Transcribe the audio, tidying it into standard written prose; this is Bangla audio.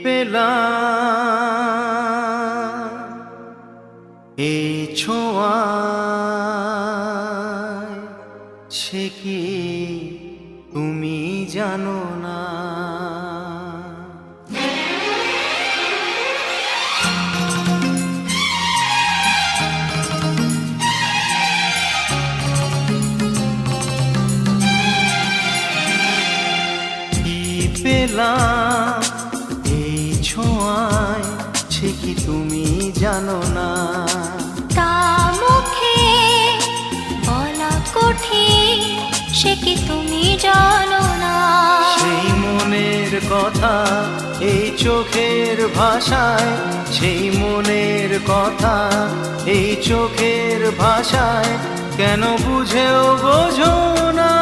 পেলাম এই ছোঁয়ায়, সে কি তুমি জানো না? পেলাম এই ছোঁয়ায়, সে কি তুমি জানো না? তা মুখে বলা কঠিন, সে কি তুমি জানো না? সেই মনের কথা এই চোখের ভাষায়, সেই মনের কথা এই চোখের ভাষায়, কেন বুঝেও বোঝো না?